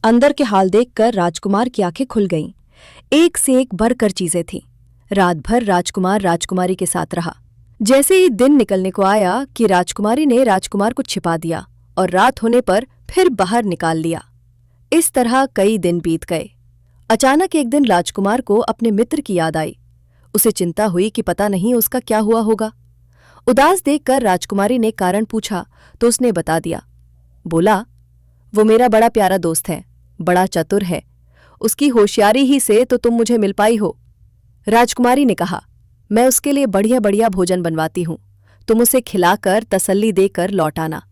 अंदर के हाल देखकर राजकुमार की आंखें खुल गईं। एक से एक बढ़कर चीजें थीं। रात भर राजकुमार राजकुमारी के साथ रहा। जैसे ही दिन निकलने को आया कि राजकुमारी ने राजकुमार को छिपा दिया और रात होने पर फिर बाहर निकाल लिया। इस तरह कई दिन बीत गए। अचानक एक दिन राजकुमार को अपने मित्र की याद आई। उसे चिंता हुई कि पता नहीं उसका क्या हुआ होगा। उदास देखकर राजकुमारी ने कारण पूछा तो उसने बता दिया। बोला, वो मेरा बड़ा प्यारा दोस्त है, बड़ा चतुर है। उसकी होशियारी ही से तो तुम मुझे मिल पाई हो। राजकुमारी ने कहा, मैं उसके लिए बढ़िया बढ़िया भोजन बनवाती हूँ, तुम उसे खिलाकर तसल्ली देकर लौट आना।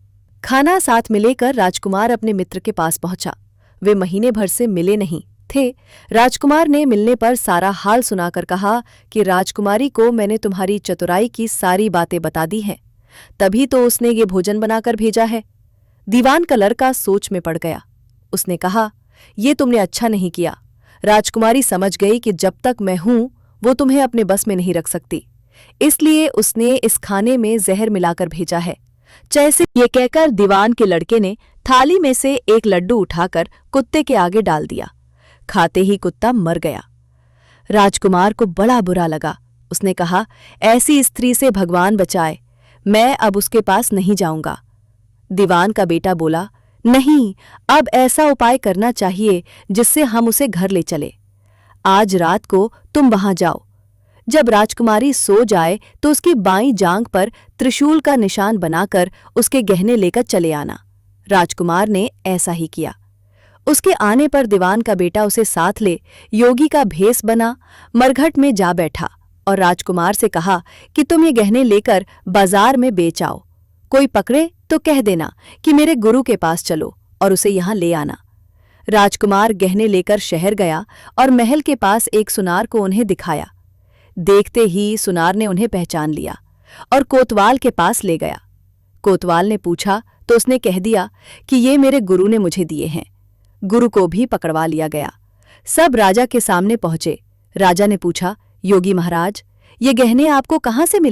खाना साथ में लेकर राजकुमार अपने मित्र के पास पहुंचा। वे महीने भर से मिले नहीं थे। राजकुमार ने मिलने पर सारा हाल सुनाकर कहा कि राजकुमारी को मैंने तुम्हारी चतुराई की सारी बातें बता दी हैं, तभी तो उसने ये भोजन बनाकर भेजा है। दीवान का लड़का सोच में पड़ गया। उसने कहा, ये तुमने अच्छा नहीं किया। राजकुमारी समझ गई कि जब तक मैं हूं वो तुम्हें अपने बस में नहीं रख सकती, इसलिए उसने इस खाने में जहर मिलाकर भेजा है। जैसे ये कहकर दीवान के लड़के ने थाली में से एक लड्डू उठाकर कुत्ते के आगे डाल दिया। खाते ही कुत्ता मर गया। राजकुमार को बड़ा बुरा लगा। उसने कहा, ऐसी स्त्री से भगवान बचाए, मैं अब उसके पास नहीं जाऊंगा। दीवान का बेटा बोला, नहीं, अब ऐसा उपाय करना चाहिए जिससे हम उसे घर ले चले। आज रात को तुम वहां जाओ। जब राजकुमारी सो जाए तो उसकी बाईं जांघ पर त्रिशूल का निशान बनाकर उसके गहने लेकर चले आना। राजकुमार ने ऐसा ही किया। उसके आने पर दीवान का बेटा उसे साथ ले योगी का भेष बना मरघट में जा बैठा और राजकुमार से कहा कि तुम ये गहने लेकर बाजार में बेच आओ। कोई पकड़े तो कह देना कि मेरे गुरु के पास चलो और उसे यहां ले आना। राजकुमार गहने लेकर शहर गया और महल के पास एक सुनार को उन्हें दिखाया। देखते ही सुनार ने उन्हें पहचान लिया और कोतवाल के पास ले गया। कोतवाल ने पूछा तो उसने कह दिया कि ये मेरे गुरु ने मुझे दिए हैं। गुरु को भी पकड़वा लिया गया। सब राजा के सामने पहुंचे। राजा ने पूछा, योगी महाराज, ये गहने आपको कहाँ से मिले?